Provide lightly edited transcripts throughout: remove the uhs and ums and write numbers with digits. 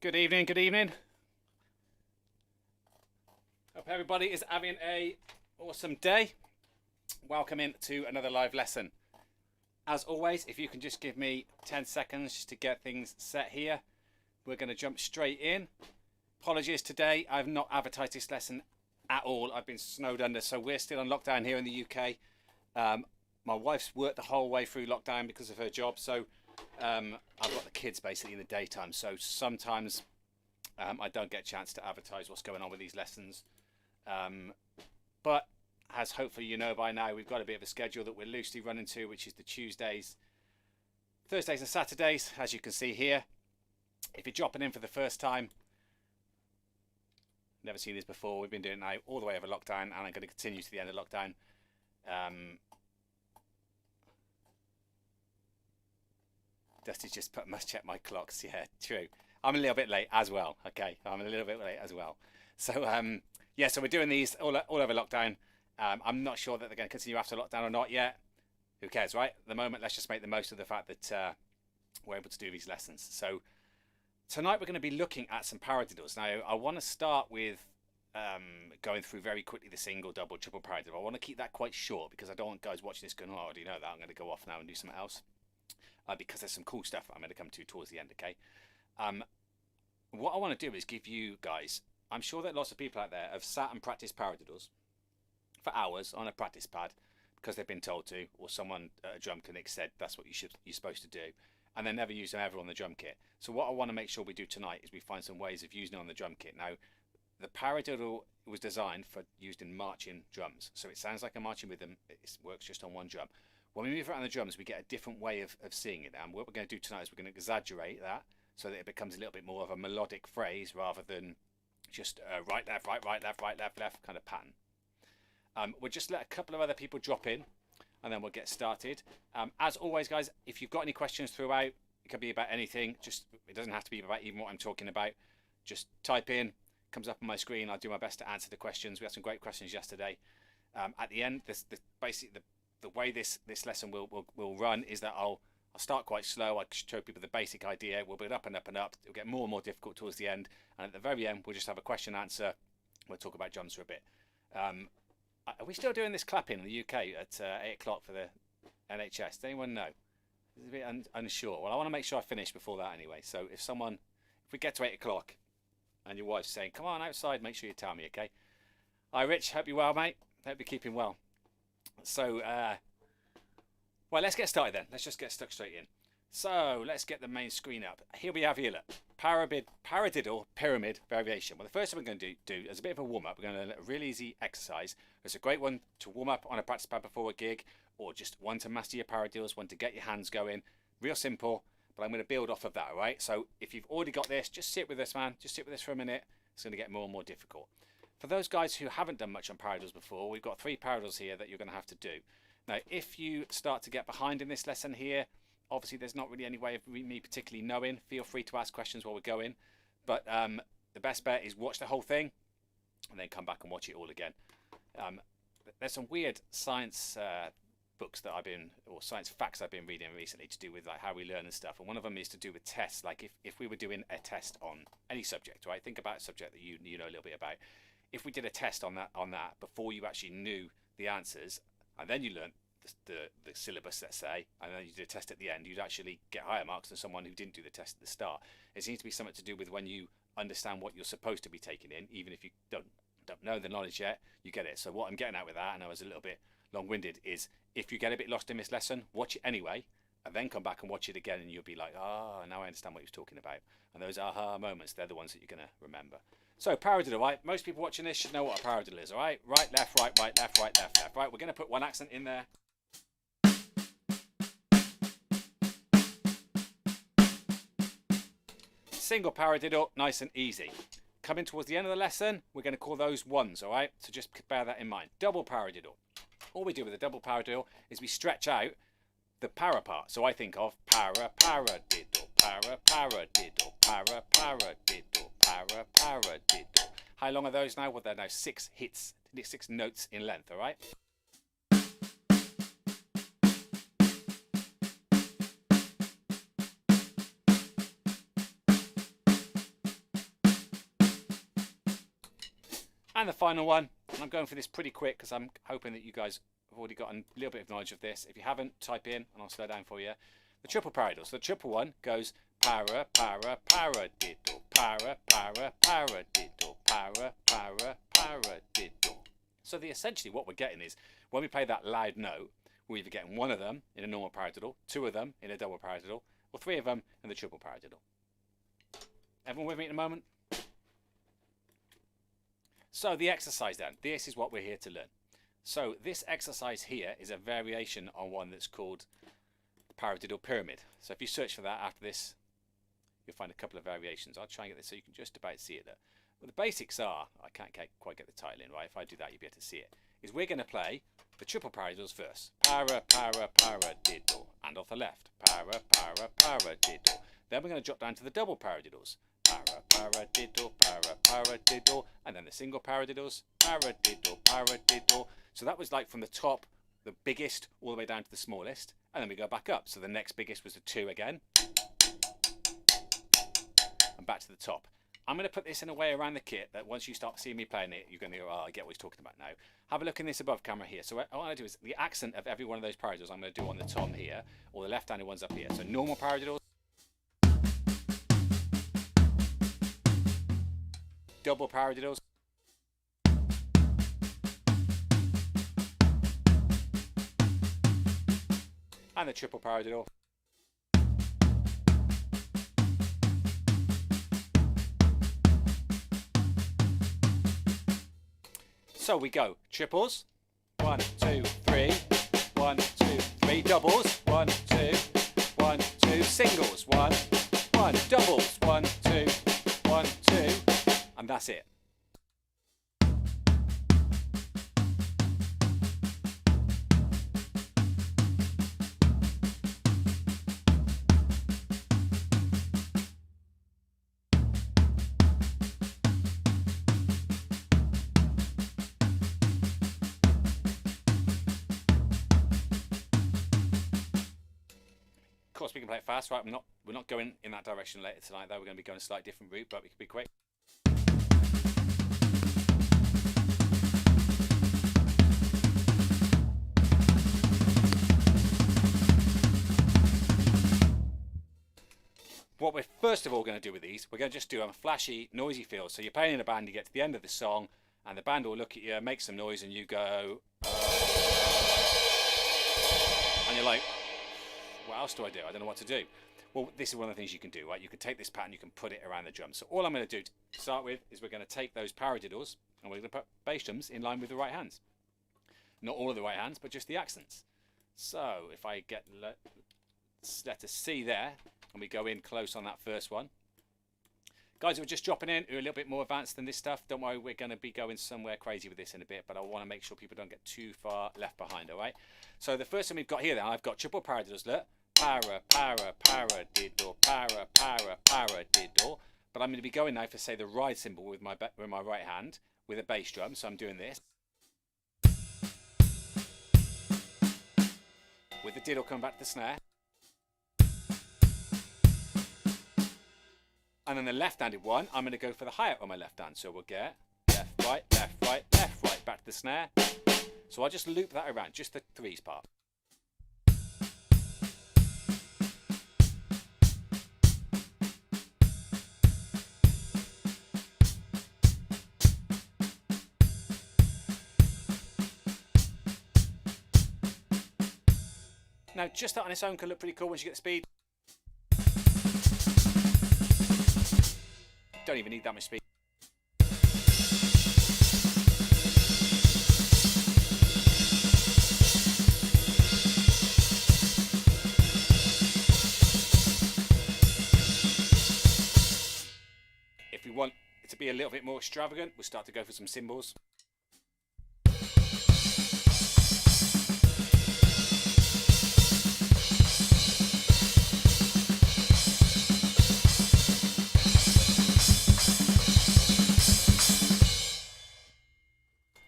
Good evening, good evening. Hope everybody is having a awesome day. Welcome in to another live lesson. As always, if you can just give me 10 seconds just to get things set here, we're going to jump straight in. Apologies today, I've not advertised this lesson at all. I've been snowed under, so we're still on lockdown here in the UK. My wife's worked the whole way through lockdown because of her job, so I've got the kids basically in the daytime, so sometimes I don't get a chance to advertise what's going on with these lessons. But as hopefully you know by now, we've got a bit of a schedule that we're loosely running to, which is the Tuesdays, Thursdays and Saturdays, as you can see here. If you're dropping in for the first time, never seen this before, we've been doing it now all the way over lockdown, and I'm going to continue to the end of lockdown. Dusty's just put, must check my clocks. Yeah, true. I'm a little bit late as well. Okay, I'm a little bit late as well. So yeah, so we're doing these all over lockdown. I'm not sure that they're going to continue after lockdown or not yet. Who cares, right? At the moment, let's just make the most of the fact that we're able to do these lessons. So tonight we're going to be looking at some paradiddles. Now, I want to start with going through very quickly the single, double, triple paradiddle. I want to keep that quite short because I don't want guys watching this going, oh, I already know that. I'm going to go off now and do something else. Because there's some cool stuff I'm going to come to towards the end, okay? What I want to do is give you guys, I'm sure that lots of people out there have sat and practiced paradiddles for hours on a practice pad because they've been told to, or someone at a drum clinic said that's what you're supposed to do, and they never use them ever on the drum kit. So what I want to make sure we do tonight is we find some ways of using it on the drum kit. Now, the paradiddle was designed for used in marching drums, so it sounds like a marching rhythm. It works just on one drum. When we move around the drums, we get a different way of seeing it. And what we're going to do tonight is we're going to exaggerate that so that it becomes a little bit more of a melodic phrase rather than just right, left, right, right, left, right, left, left kind of pattern. We'll just let a couple of other people drop in and then we'll get started. As always, guys, if you've got any questions throughout, it can be about anything. It doesn't have to be about even what I'm talking about. Just type in, comes up on my screen. I'll do my best to answer the questions. We had some great questions yesterday. At the end, basically the way this lesson will run is that I'll start quite slow. I show people the basic idea. We'll build up and up and up. It'll get more and more difficult towards the end. And at the very end, we'll just have a question answer. We'll talk about drums for a bit. Are we still doing this clapping in the UK at 8 o'clock for the NHS? Does anyone know? It's a bit unsure. Well, I want to make sure I finish before that anyway. So if we get to 8 o'clock and your wife's saying, come on outside, make sure you tell me, okay? Hi, Rich. Hope you're well, mate. Hope you're keeping well. So, well, let's get started then. Let's just get stuck straight in. So, let's get the main screen up. Here we have here, look, paradiddle pyramid variation. Well, the first thing we're going to do is a bit of a warm-up. We're going to do a really easy exercise. It's a great one to warm up on a practice pad before a gig, or just one to master your paradiddles, one to get your hands going. Real simple, but I'm going to build off of that, all right? So, if you've already got this, just sit with this, man. Just sit with this for a minute. It's going to get more and more difficult. For those guys who haven't done much on paradiddles before, we've got 3 paradiddles here that you're going to have to do. Now, if you start to get behind in this lesson here, obviously there's not really any way of me particularly knowing. Feel free to ask questions while we're going. But the best bet is watch the whole thing and then come back and watch it all again. There's some weird science books that or science facts I've been reading recently to do with like how we learn and stuff. And one of them is to do with tests. Like if we were doing a test on any subject, right? Think about a subject that you know a little bit about. If we did a test on that before you actually knew the answers, and then you learned the syllabus, let's say, and then you did a test at the end, you'd actually get higher marks than someone who didn't do the test at the start. It seems to be something to do with when you understand what you're supposed to be taking in, even if you don't know the knowledge yet, you get it. So what I'm getting at with that, and I was a little bit long-winded, is if you get a bit lost in this lesson, watch it anyway, and then come back and watch it again, and you'll be like, now I understand what he was talking about. And those aha moments, they're the ones that you're going to remember. So, paradiddle, right? Most people watching this should know what a paradiddle is, all right? Right, left, right, right, left, right, left, left, right? We're going to put one accent in there. Single paradiddle, nice and easy. Coming towards the end of the lesson, we're going to call those ones, all right? So just bear that in mind. Double paradiddle. All we do with a double paradiddle is we stretch out the para part. So I think of paradiddle, paradiddle, paradiddle, paradiddle. How long are those now? Well, they're now 6 hits, 6 notes in length, all right? And the final one, and I'm going for this pretty quick because I'm hoping that you guys have already got a little bit of knowledge of this. If you haven't, type in and I'll slow down for you. The triple paradiddle. So the triple one goes para, para, paradiddle, para, para, paradiddle, para, para, paradiddle. So essentially what we're getting is, when we play that loud note, we're either getting one of them in a normal paradiddle, two of them in a double paradiddle, or three of them in the triple paradiddle. Everyone with me in a moment? So the exercise then, this is what we're here to learn. So this exercise here is a variation on one that's called the paradiddle pyramid. So if you search for that after this, you'll find a couple of variations. I'll try and get this so you can just about see it there. Well, the basics are, I can't quite get the title in, right? If I do that, you'll be able to see it. Is we're going to play the triple paradiddles first. Para, para, paradiddle. And off the left. Para, para, paradiddle. Then we're going to drop down to the double paradiddles. Para, paradiddle, para, paradiddle. And then the single paradiddles. Paradiddle, paradiddle. So that was like from the top, the biggest, all the way down to the smallest. And then we go back up. So the next biggest was the 2 again. And back to the top. I'm going to put this in a way around the kit that once you start seeing me playing it, you're going to go, oh, I get what he's talking about now. Have a look in this above camera here. So what I want to do is the accent of every one of those paradiddles I'm going to do on the tom here, or the left-handed ones up here. So normal paradiddles, double paradiddles, and the triple paradiddle. So we go triples, 1, 2, 3, 1, 2, 3, doubles, 1, 2, 1, 2, singles, 1, 1, doubles, 1, 2, 1, 2, and that's it. Of course, we can play it fast, right? We're not going in that direction later tonight, though. We're going to be going a slightly different route, but we can be quick. What we're first of all going to do with these, we're going to just do a flashy, noisy feel. So you're playing in a band, you get to the end of the song, and the band will look at you, make some noise, and you go, and you're like, what else do? I don't know what to do. Well, this is one of the things you can do, right? You can take this pattern, you can put it around the drum. So all I'm going to do to start with is we're going to take those paradiddles and we're going to put bass drums in line with the right hands. Not all of the right hands, but just the accents. So if I get letter C there and we go in close on that first one. Guys who are just dropping in, who are a little bit more advanced than this stuff, don't worry, we're going to be going somewhere crazy with this in a bit, but I want to make sure people don't get too far left behind, all right? So the first one we've got here then, I've got triple paradiddles, look. Para, para, paradiddle, para, para, paradiddle. But I'm going to be going now for, say, the ride cymbal with my right hand with a bass drum. So I'm doing this. With the diddle coming back to the snare. And then the left-handed one, I'm going to go for the hi-hat on my left hand. So we'll get left, right, left, right, left, right, back to the snare. So I'll just loop that around, just the threes part. Now, just that on its own can look pretty cool once you get the speed. Don't even need that much speed. If we want it to be a little bit more extravagant, we'll start to go for some cymbals.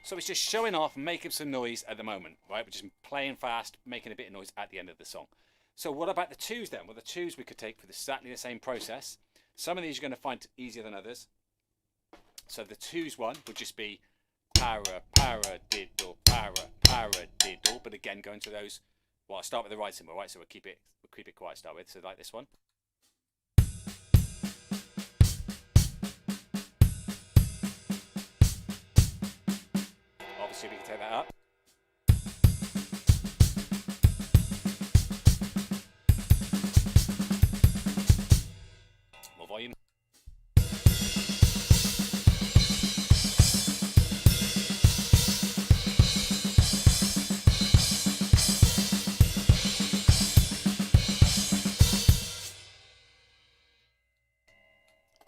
So it's just showing off, making some noise at the moment, right? We're just playing fast, making a bit of noise at the end of the song. So what about the twos then? Well, the twos we could take for exactly the same process. Some of these you're going to find easier than others. So the twos one would just be paradiddle, paradiddle. But again, going to those. Well, I'll start with the right symbol, right? So we'll keep it quiet to start with. So like this one. Obviously, we can take that up. More volume.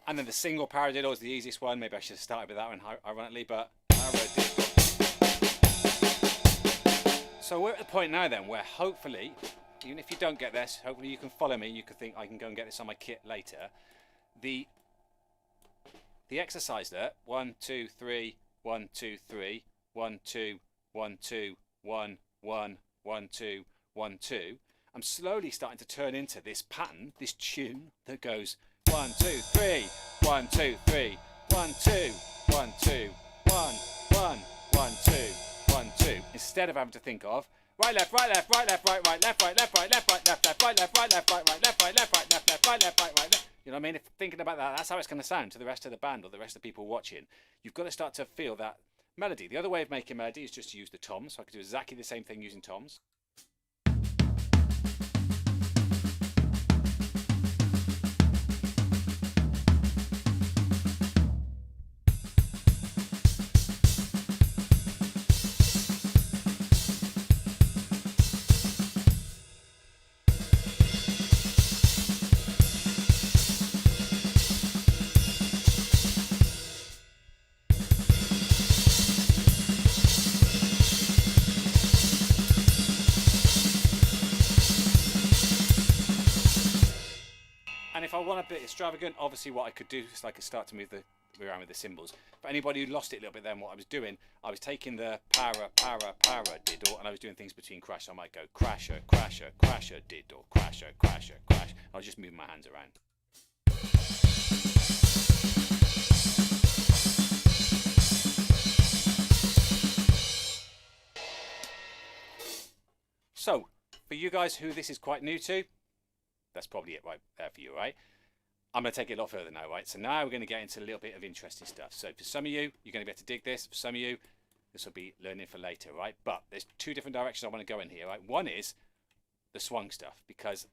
And then the single paradiddle is the easiest one. Maybe I should have started with that one, ironically, but paradiddle. So we're at the point now then where hopefully, even if you don't get this, hopefully you can follow me. You could think I can go and get this on my kit later. The exercise there, 1, 2, 3, 1, 2, 3, 1, 2, 1, 2, 1, 1, 1, 2, 1, 2. I'm slowly starting to turn into this pattern, this tune that goes 1, 2, 3, 1, 2, 3, 1, 2, 1, 2, 1, 1, 1, 2, 1, 2. Instead of having to think of right, left, right, left, right, left, right, right, left, right, left, right, left, right, left, left, right, left, right, left, right, right, left, right, left, right, left, left, right, left, right, right, left. You know what I mean? If thinking about that, that's how it's going to sound to the rest of the band or the rest of the people watching. You've got to start to feel that melody. The other way of making melody is just to use the toms. So I could do exactly the same thing using toms. And if I want a bit extravagant, obviously what I could do is I could start to move around with the cymbals. For anybody who lost it a little bit then, what I was doing, I was taking the paradiddle and I was doing things between crash. So I might go crasher, crasher, crasher, diddle, crasher, crasher, crash. I was just moving my hands around. So, for you guys who this is quite new to, that's probably it right there for you, right? I'm going to take it a lot further now, right? So now we're going to get into a little bit of interesting stuff. So for some of you, you're going to be able to dig this. For some of you, this will be learning for later, right? But there's two different directions I want to go in here, right? One is the swung stuff, because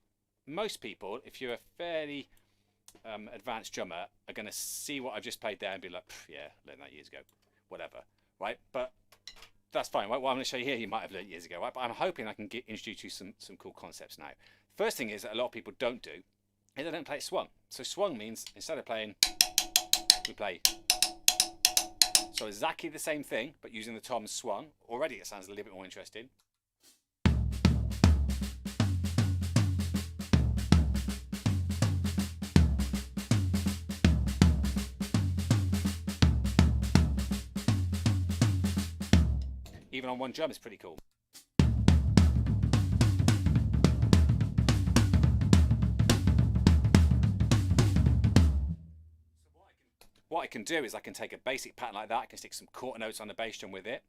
most people, if you're a fairly advanced drummer, are going to see what I've just played there and be like, yeah, learned that years ago, whatever, right? But that's fine, right? What I'm going to show you here, you might have learned years ago, right? But I'm hoping I can introduce you some cool concepts now. First thing is that a lot of people don't do is they don't play swung. So swung means instead of playing, we play. So exactly the same thing, but using the toms swung. Already it sounds a little bit more interesting. Even on one drum is pretty cool. What I can do is I can take a basic pattern like that, I can stick some quarter notes on the bass drum with it.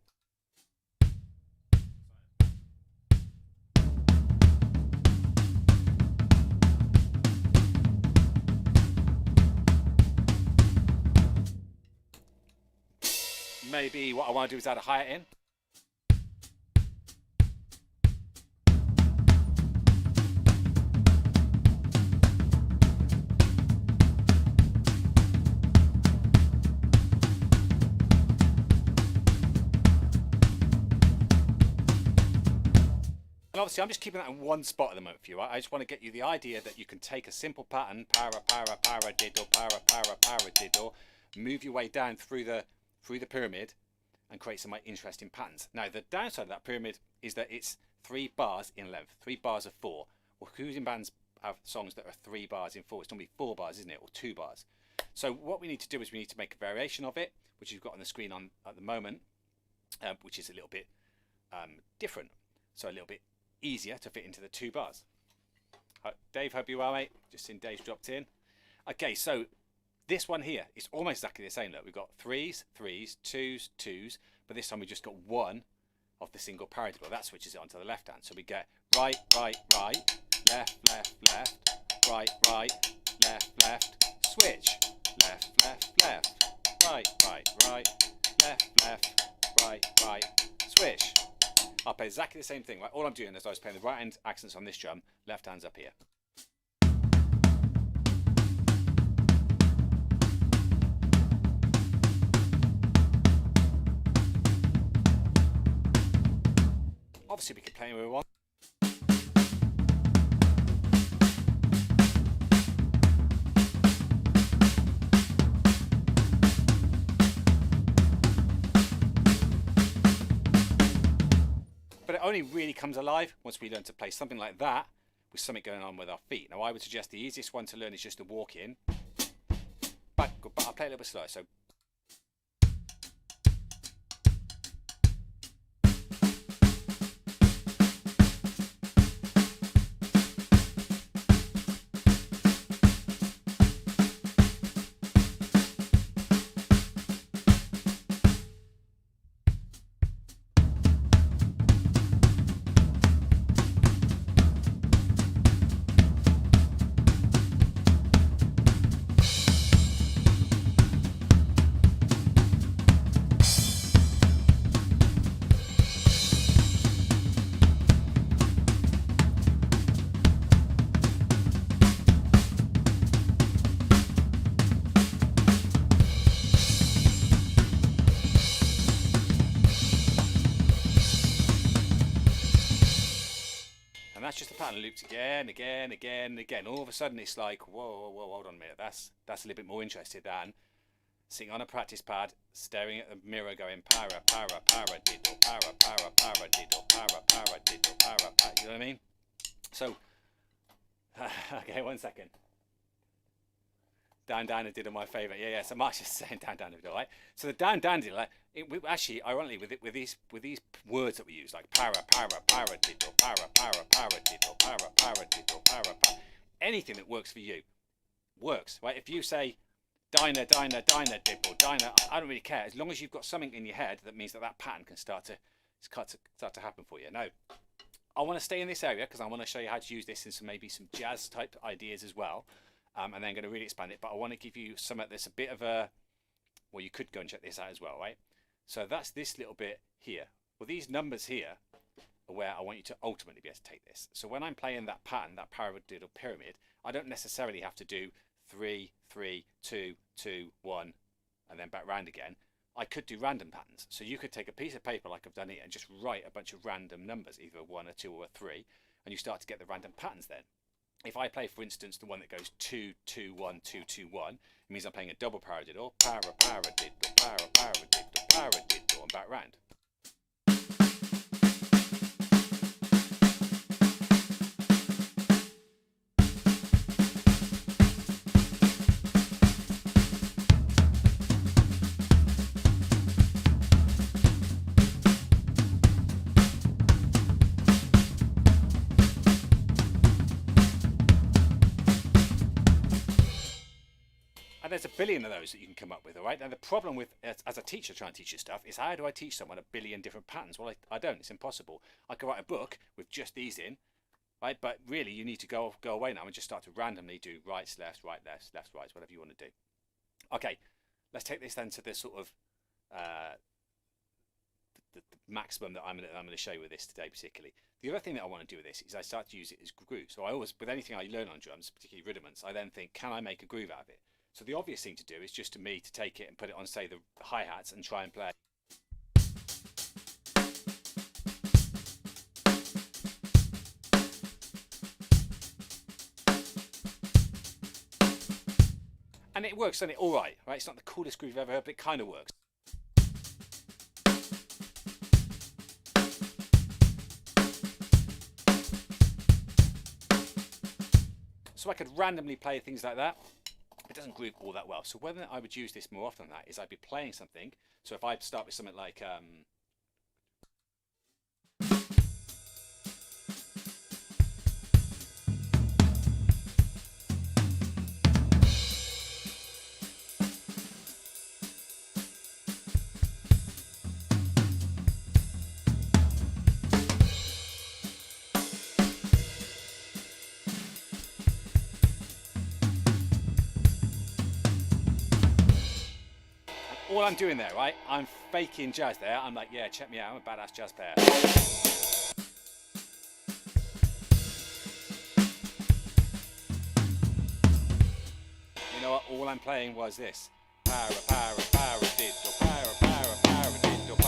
Maybe what I want to do is add a hi-hat in. And obviously I'm just keeping that in one spot at the moment for you, right? I just want to get you the idea that you can take a simple pattern, paradiddle, paradiddle, move your way down through the pyramid and create some interesting patterns. Now the downside of that pyramid is that it's 3 bars in length, 3 bars of 4. Well, who's in bands have songs that are 3 bars in 4? It's normally 4 bars, isn't it, or 2 bars? So what we need to do is we need to make a variation of it, which you've got on the screen at the moment, which is a little bit different, so a little bit easier to fit into the 2 bars. Dave, hope you're well, mate. Just seen Dave's dropped in. Okay, so this one here is almost exactly the same. Look, we've got 3s, 3s, 2s, 2s, but this time we just got one of the single paradiddle. That switches it onto the left hand. So we get right, right, right, left, left, left, right, right, left, left, switch, left, left, left, right, right, right, left, left, right, right, switch. I'll play exactly the same thing. Right? All I'm doing is I was playing the right hand accents on this drum, left hand's up here. Obviously, we could play where we want. But it only really comes alive once we learn to play something like that with something going on with our feet. Now, I would suggest the easiest one to learn is just to walk in. But I'll play a little bit slower. So. And that's just the pattern loops again, again, again, and again. All of a sudden it's like, whoa, whoa, hold on a minute. That's a little bit more interested than sitting on a practice pad, staring at the mirror going para, para, paradiddle, para, para, paradiddle, para, paradiddle, para, para. You know what I mean? So, okay, 1 second. Down, down, and diddle, my favourite. Yeah. So Mark's just saying down, down, and diddle, right? So the down, down, diddle, actually, ironically, with these words that we use, like para, para, paradiddle, para, para, paradiddle, para, paradiddle, para, para, anything that works for you works, right? If you say diner, diner, diner, dibble, diner, I don't really care. As long as you've got something in your head, that means that pattern can start to happen for you. Now, I want to stay in this area because I want to show you how to use this in maybe some jazz type ideas as well. And then I'm going to really expand it, but I want to give you something that's a bit of a, well, you could go and check this out as well, right? So that's this little bit here. Well, these numbers here are where I want you to ultimately be able to take this. So when I'm playing that pattern, that paradiddle pyramid, I don't necessarily have to do 3, 3, 2, 2, 1, and then back round again. I could do random patterns. So you could take a piece of paper like I've done here and just write a bunch of random numbers, either a 1, a 2, or a 3, and you start to get the random patterns then. If I play, for instance, the one that goes 2, 2, 1, 2, 2, 1, it means I'm playing a double paradiddle, para, paradiddle, para, paradiddle, paradiddle, and back round. There's a billion of those that you can come up with, all right? Now, the problem with, as a teacher trying to teach you stuff, is how do I teach someone a billion different patterns? Well, I don't. It's impossible. I could write a book with just these in, right? But really, you need to go away now and just start to randomly do rights, lefts, right, lefts, lefts, rights, whatever you want to do. Okay, let's take this then to the sort of the maximum that I'm going to show you with this today, particularly. The other thing that I want to do with this is I start to use it as grooves. So I always, with anything I learn on drums, particularly rudiments, I then think, can I make a groove out of it? So the obvious thing to do is just to take it and put it on, say, the hi-hats and try and play. And it works, and it all right? It's not the coolest groove I've ever heard, but it kind of works. So I could randomly play things like that. It doesn't groove all that well. So whether I would use this more often than that is I'd be playing something. So if I start with something like all I'm doing there, right? I'm faking jazz there. I'm like, yeah, check me out. I'm a badass jazz player. You know what? All I'm playing was this. Paradiddle, paradiddle, paradiddle, paradiddle.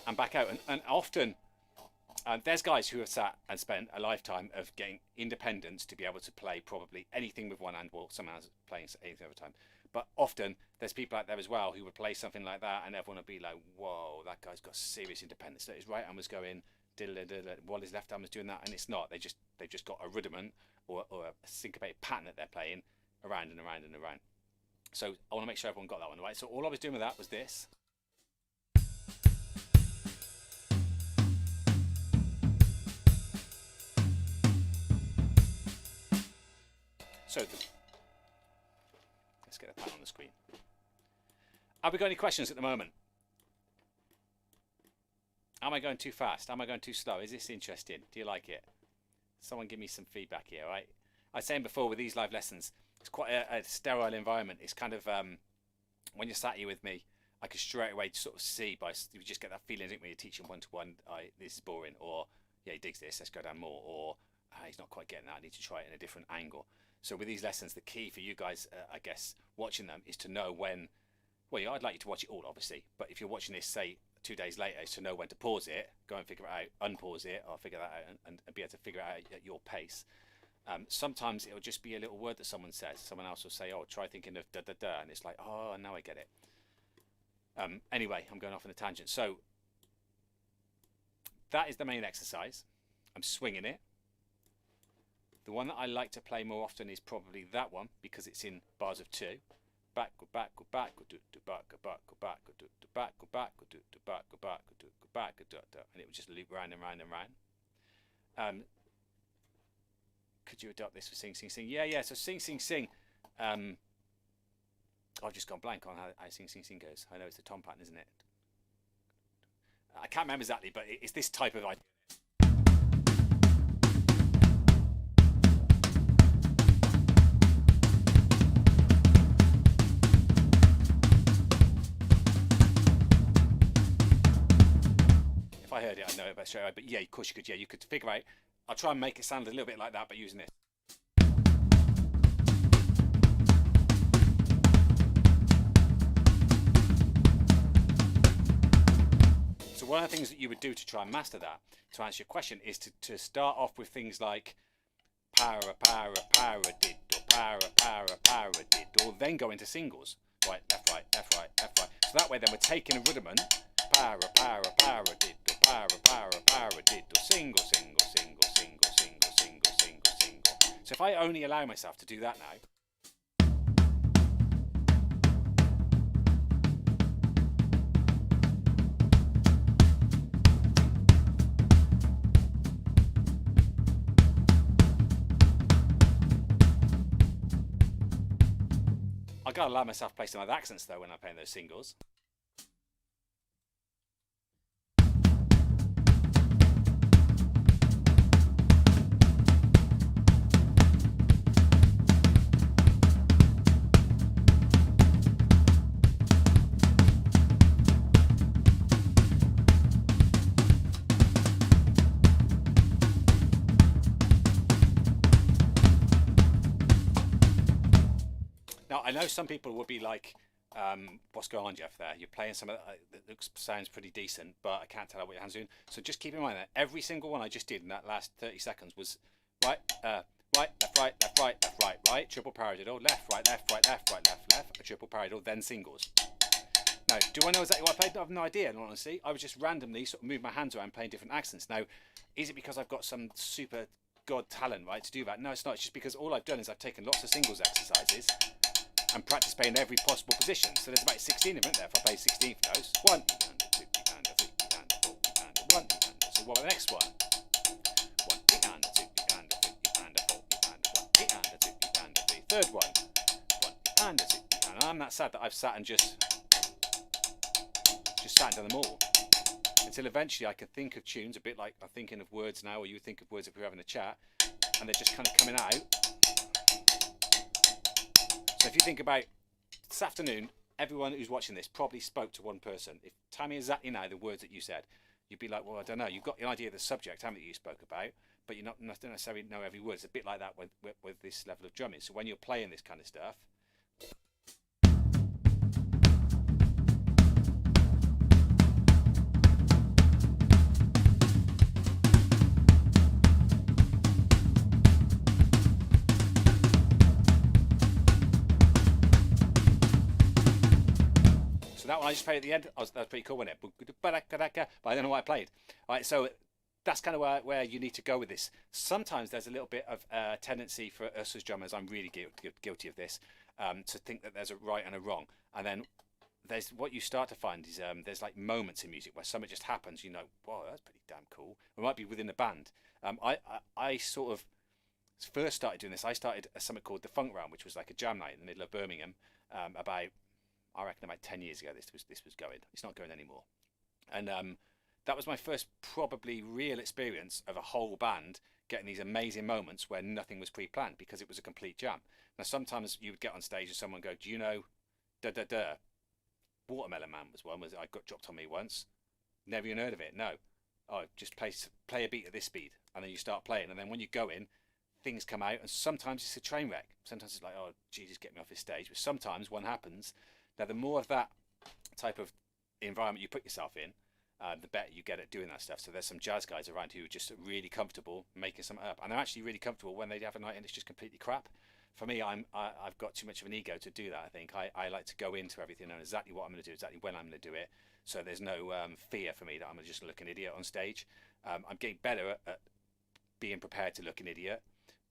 I'm back out. And often, there's guys who have sat and spent a lifetime of getting independence to be able to play probably anything with one hand, well, someone else playing anything over time. But often, there's people out there as well who would play something like that, and everyone would be like, whoa, that guy's got serious independence. So his right hand was going diddle, while his left hand was doing that, and it's not. They've just got a rudiment or a syncopated pattern that they're playing around and around and around. So I want to make sure everyone got that one right. So all I was doing with that was this. So let's get the pattern on the screen. Have we got any questions at the moment? Am I going too fast? Am I going too slow? Is this interesting? Do you like it? Someone give me some feedback here, right? I was saying before with these live lessons, it's quite a sterile environment. It's kind of, when you're sat here with me, I can straight away sort of see, you just get that feeling when you're teaching one-to-one, this is boring, or yeah, he digs this, let's go down more, or he's not quite getting that, I need to try it in a different angle. So with these lessons, the key for you guys, I guess, watching them is to know when, well, yeah, I'd like you to watch it all, obviously, but if you're watching this, say, 2 days later, is to know when to pause it, go and figure it out, unpause it, or figure that out, and be able to figure it out at your pace. Sometimes it'll just be a little word that someone says. Someone else will say, oh, try thinking of da-da-da, and it's like, oh, now I get it. Anyway, I'm going off on a tangent. So that is the main exercise. I'm swinging it. The one that I like to play more often is probably that one, because it's in bars of 2. Back, go back, go back, go do back, go back, go back, go do back, go back, go do back, go back, go do back, go do, and it would just loop round and round and round. Could you adopt this for sing, sing, sing? Yeah. So sing, sing, sing. I've just gone blank on how sing, sing, sing goes. I know it's the tom pattern, isn't it? I can't remember exactly, but it's this type of idea. If I heard it, I'd know it better straight away. But yeah, of course you could. Yeah, you could figure out. I'll try and make it sound a little bit like that by using it. So one of the things that you would do to try and master that, to answer your question, is to start off with things like paradiddle, paradiddle, then go into singles. Right, left, right, left, right, left, right. So that way then we're taking a rudiment, paradiddle, paradiddle, single, single, single, single, single, single, single, single. So if I only allow myself to do that now, I've got to allow myself to play some other accents though when I'm playing those singles. Now, I know some people would be like, what's going on, Geoff, there? You're playing something that sounds pretty decent, but I can't tell what your hand's doing. So just keep in mind that every single one I just did in that last 30 seconds was right, right, left, right, left, right, left, right, right, triple paradiddle, left, right, left, right, left, right, left, left, a triple paradiddle, then singles. Now, do I know exactly what I played? I have no idea, honestly. I was just randomly sort of moving my hands around playing different accents. Now, is it because I've got some super god talent, right, to do that? No, it's not. It's just because all I've done is I've taken lots of singles exercises and practice playing every possible position. So there's about 16 of them there. If I play 16 for those, 1, 2, 3, 4, 1. So what about the next one? 1, 2, 3, 4, third one. 1, 2, 3, and I'm that sad that I've sat and just sat and done them all until eventually I can think of tunes a bit like I'm thinking of words now, or you think of words if we're having a chat, and they're just kind of coming out. So if you think about this afternoon, everyone who's watching this probably spoke to one person. If tell me exactly now the words that you said, you'd be like, well, I don't know. You've got the idea of the subject, haven't you, spoke about, but you don't necessarily know every word. It's a bit like that with this level of drumming. So when you're playing this kind of stuff, that one I just played at the end, that was pretty cool, wasn't it? But I don't know what I played. All right, so that's kind of where you need to go with this. Sometimes there's a little bit of tendency for us as drummers, I'm really guilty of this, to think that there's a right and a wrong. And then there's what you start to find is there's like moments in music where something just happens, you know, wow, that's pretty damn cool. It might be within a band. I sort of first started doing this. I started something called the Funk Round, which was like a jam night in the middle of Birmingham, about, I reckon about 10 years ago this was going. It's not going anymore. And that was my first probably real experience of a whole band getting these amazing moments where nothing was pre-planned because it was a complete jam. Now sometimes you would get on stage and someone go, do you know da da da? Watermelon Man was one. I got dropped on me once. Never even heard of it. No. Oh, just play a beat at this speed, and then you start playing, and then when you go in, things come out, and sometimes it's a train wreck. Sometimes it's like, oh Jesus, get me off this stage. But sometimes one happens. Now, the more of that type of environment you put yourself in, the better you get at doing that stuff. So there's some jazz guys around who are just really comfortable making something up, and they're actually really comfortable when they have a night and it's just completely crap. For me, I've got too much of an ego to do that. I think I like to go into everything knowing exactly what I'm going to do, exactly when I'm going to do it. So there's no fear for me that I'm just look an idiot on stage. I'm getting better at being prepared to look an idiot,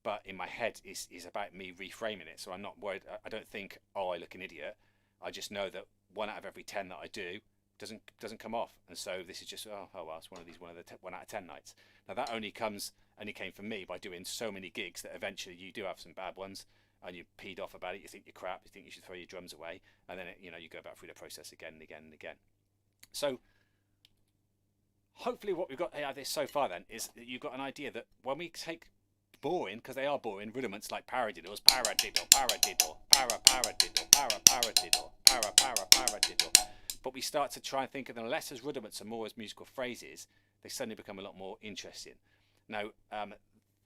but in my head is about me reframing it. So I'm not worried. I don't think, oh, I look an idiot. I just know that 1 out of every 10 that I do doesn't come off, and so this is just oh well, it's one of the 1 out of 10 nights. Now that only came from me by doing so many gigs that eventually you do have some bad ones, and you peed off about it. You think you're crap. You think you should throw your drums away, and then you go back through the process again and again and again. So hopefully what we've got out of this so far then is that you've got an idea that when we take boring, because they are boring, rudiments like paradiddles, paradiddle, paradiddle, paradiddle, paradiddle, paradiddle, but we start to try and think of them less as rudiments and more as musical phrases, they suddenly become a lot more interesting. Now,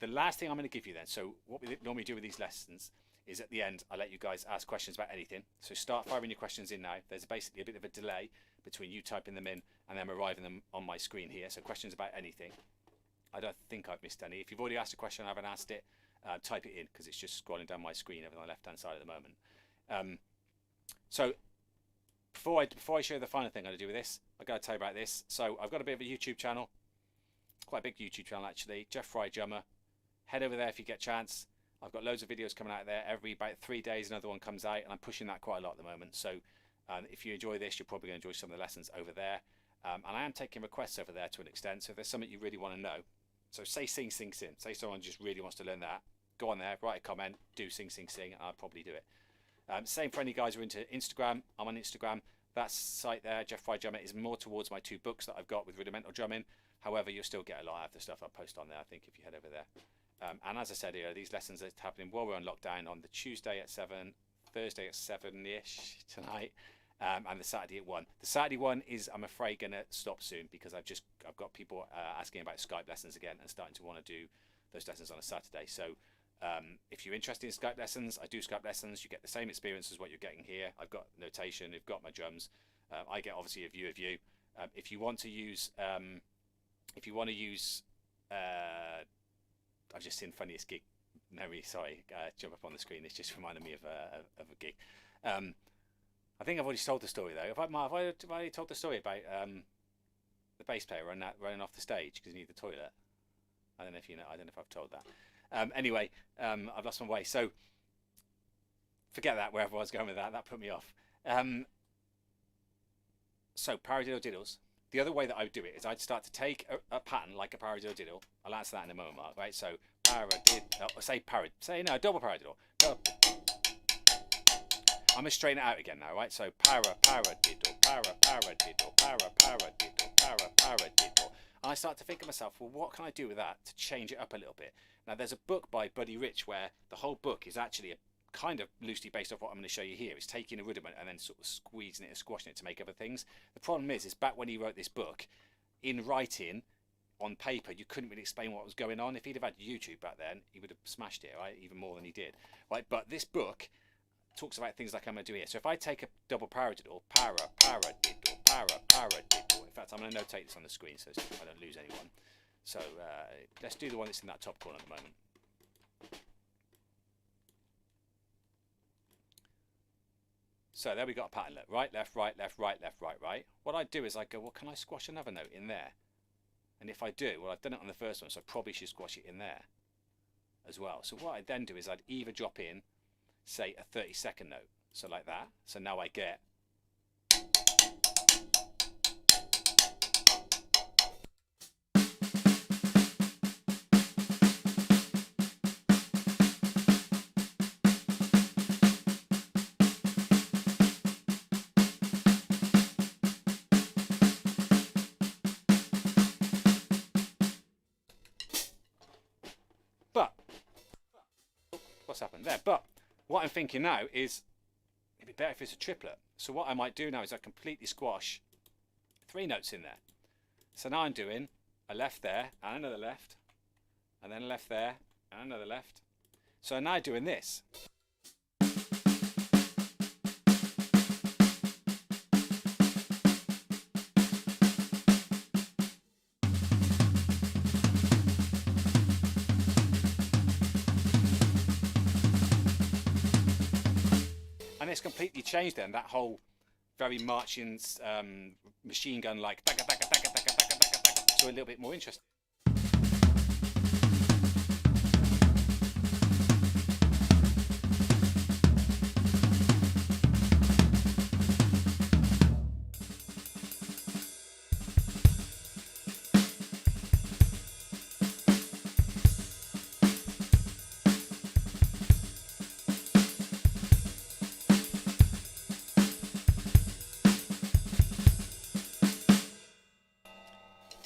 the last thing I'm going to give you then, so what we normally do with these lessons is at the end, I let you guys ask questions about anything. So start firing your questions in now. There's basically a bit of a delay between you typing them in and them arriving them on my screen here. So questions about anything. I don't think I've missed any. If you've already asked a question and I haven't asked it, type it in, because it's just scrolling down my screen over on the left-hand side at the moment. So before I show you the final thing I'm going to do with this, I've got to tell you about this. So I've got a bit of a YouTube channel, quite a big YouTube channel actually, Geoff Fry Drummer. Head over there if you get a chance. I've got loads of videos coming out there. Every about 3 days another one comes out, and I'm pushing that quite a lot at the moment. So if you enjoy this, you're probably going to enjoy some of the lessons over there. And I am taking requests over there to an extent. So if there's something you really want to know, so say sing, sing, sing. Say someone just really wants to learn that. Go on there, write a comment, do sing, sing, sing, and I'll probably do it. Same for any guys who are into Instagram. I'm on Instagram. That site there, Geoff Fry Drummer, is more towards my 2 books that I've got with rudimental drumming. However, you'll still get a lot of the stuff I post on there, I think, if you head over there. And as I said earlier, these lessons are happening while we're on lockdown on the Tuesday at 7, Thursday at 7-ish tonight, and the Saturday at 1. The Saturday one is, I'm afraid, going to stop soon because I've got people asking about Skype lessons again and starting to want to do those lessons on a Saturday. So if you're interested in Skype lessons, I do Skype lessons. You get the same experience as what you're getting here. I've got notation, I've got my drums. I get obviously a view of you. If you want to use, I've just seen funniest gig. No, really sorry. Jump up on the screen. It's just reminded me of a gig. I think I've already told the story though. Have I already told the story about the bass player running off the stage because he needed the toilet? I don't know if you know. I don't know if I've told that. Anyway, I've lost my way. So forget that. Wherever I was going with that, that put me off. So paradiddle diddles. The other way that I would do it is I'd start to take a pattern like a paradiddle diddle. I'll answer that in a moment, Mark. Right? So paradiddle. Double paradiddle. I'm going to straighten it out again now, right? So paradiddle, paradiddle, paradiddle, paradiddle. And I start to think to myself, well, what can I do with that to change it up a little bit? Now, there's a book by Buddy Rich where the whole book is actually kind of loosely based off what I'm going to show you here. It's taking a rudiment and then sort of squeezing it and squashing it to make other things. The problem is back when he wrote this book, in writing on paper, you couldn't really explain what was going on. If he'd have had YouTube back then, he would have smashed it, right? Even more than he did, right? But this book talks about things like I'm going to do here. So if I take a double paradiddle, paradiddle, paradiddle. In fact, I'm going to notate this on the screen so I don't lose anyone. So let's do the one that's in that top corner at the moment. So there we got a pattern. Look, right, left, right, left, right, left, right, right. What I do is I go, well, can I squash another note in there? And if I do, well, I've done it on the first one, so I probably should squash it in there as well. So what I then do is I'd either drop in, say, a 30-second note. So like that. So now I get. But what's happened there? But what I'm thinking now is it'd be better if it's a triplet. So what I might do now is I completely squash 3 notes in there. So now I'm doing a left there and another left, and then a left there and another left. So I'm now doing this. And it's completely changed then, that whole very marching machine gun like to a little bit more interesting.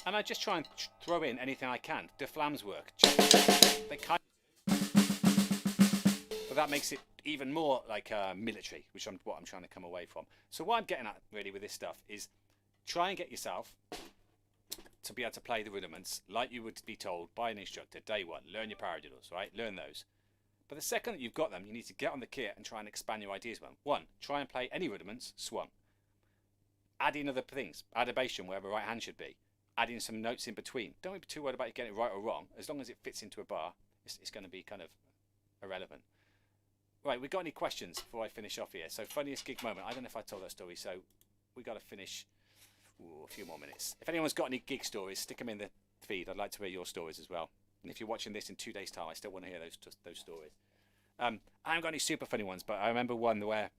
And I just try and throw in anything I can. The flams work. They kind of, but that makes it even more like military, which is what I'm trying to come away from. So what I'm getting at really with this stuff is try and get yourself to be able to play the rudiments like you would be told by an instructor. Day one, learn your paradiddles, right? Learn those. But the second that you've got them, you need to get on the kit and try and expand your ideas. One, try and play any rudiments, swung. Add in other things. Add a bass drum where the right hand should be. Add in some notes in between. Don't be too worried about getting it right or wrong. As long as it fits into a bar, it's going to be kind of irrelevant. Right, we got any questions before I finish off here? So funniest gig moment. I don't know if I told that story, so we got to finish a few more minutes. If anyone's got any gig stories, stick them in the feed. I'd like to hear your stories as well. And if you're watching this in 2 days' time, I still want to hear those stories. I haven't got any super funny ones, but I remember one where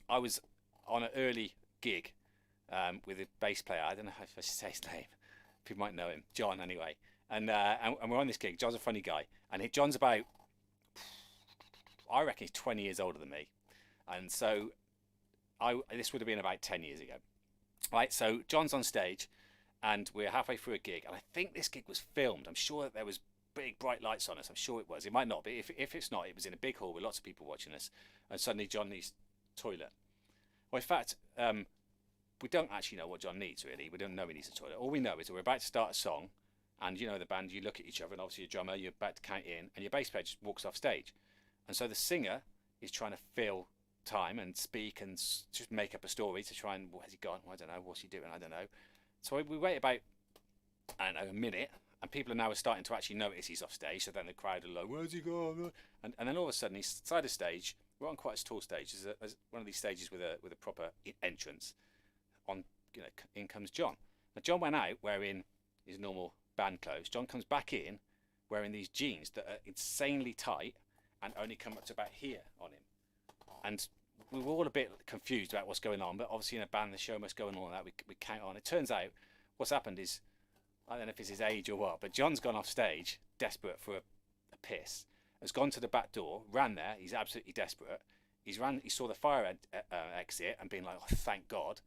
I was on an early gig with a bass player. I don't know if I should say his name. People might know him, John anyway. And we're on this gig. John's a funny guy, and John's about, I reckon he's 20 years older than me, and so this would have been about 10 years ago, right? So John's on stage, and we're halfway through a gig, and I think this gig was filmed. I'm sure that there was big bright lights on us. I'm sure it was. It might not be. If it's not, it was in a big hall with lots of people watching us, and suddenly John needs toilet. Well, in fact, we don't actually know what John needs, really. We don't know he needs a toilet. All we know is that we're about to start a song, and you know the band, you look at each other, and obviously your drummer, you're about to count in, and your bass player just walks off stage. And so the singer is trying to fill time and speak and just make up a story to try and, where's he gone? I don't know. What's he doing? I don't know. So we wait about, I don't know, a minute, and people are now starting to actually notice he's off stage. So then the crowd are like, where's he gone? And then all of a sudden he's side of stage. We're on quite a tall stage. There's one of these stages with a proper entrance. On, you know, in comes John. Now John went out wearing his normal band clothes. John comes back in wearing these jeans that are insanely tight and only come up to about here on him. And we were all a bit confused about what's going on, but obviously in a band the show must go on, all that we count on. It turns out what's happened is, I don't know if it's his age or what, but John's gone off stage desperate for a piss, has gone to the back door, ran there. He's absolutely desperate. He saw the fire exit and been like, oh, thank God.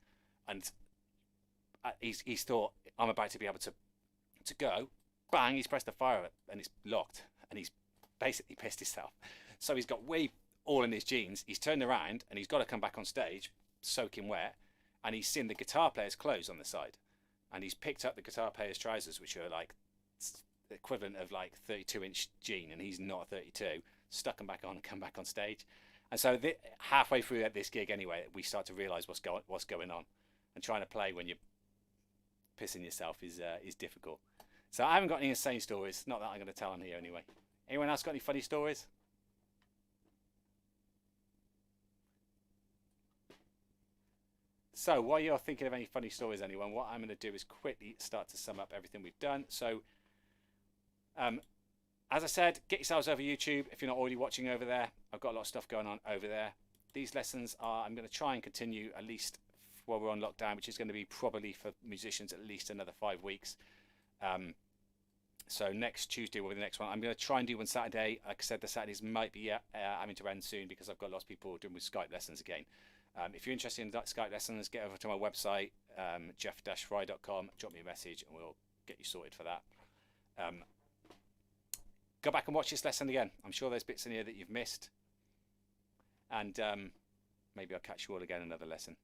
And he's thought, I'm about to be able to go. Bang, he's pressed the fire and it's locked, and he's basically pissed himself. So he's got way all in his jeans. He's turned around and he's got to come back on stage, soaking wet, and he's seen the guitar player's clothes on the side, and he's picked up the guitar player's trousers, which are like the equivalent of like 32-inch jean, and he's not 32. Stuck them back on and come back on stage. And so halfway through this gig anyway, we start to realise what's going on, and trying to play when you're pissing yourself is difficult. So I haven't got any insane stories, not that I'm going to tell on here anyway. Anyone else got any funny stories? So while you're thinking of any funny stories, anyone, what I'm going to do is quickly start to sum up everything we've done. So as I said, get yourselves over YouTube if you're not already watching over there. I've got a lot of stuff going on over there. These lessons I'm going to try and continue at least while we're on lockdown, which is going to be probably for musicians at least another 5 weeks. So next Tuesday will be the next one. I'm going to try and do one Saturday. Like I said, the Saturdays might be having to end soon because I've got lots of people doing with Skype lessons again. If you're interested in Skype lessons, get over to my website, geoff-fry.com, drop me a message and we'll get you sorted for that. Go back and watch this lesson again. I'm sure there's bits in here that you've missed. And maybe I'll catch you all again in another lesson.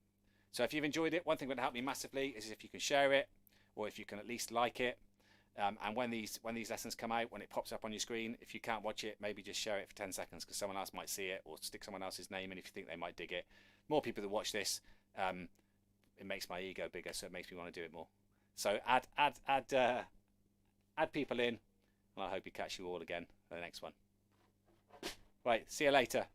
So if you've enjoyed it, one thing that would help me massively is if you can share it, or if you can at least like it. And when these lessons come out, when it pops up on your screen, if you can't watch it, maybe just share it for 10 seconds because someone else might see it, or stick someone else's name in if you think they might dig it. More people that watch this, it makes my ego bigger, so it makes me want to do it more. So add people in, and I hope we catch you all again for the next one. Right, see you later.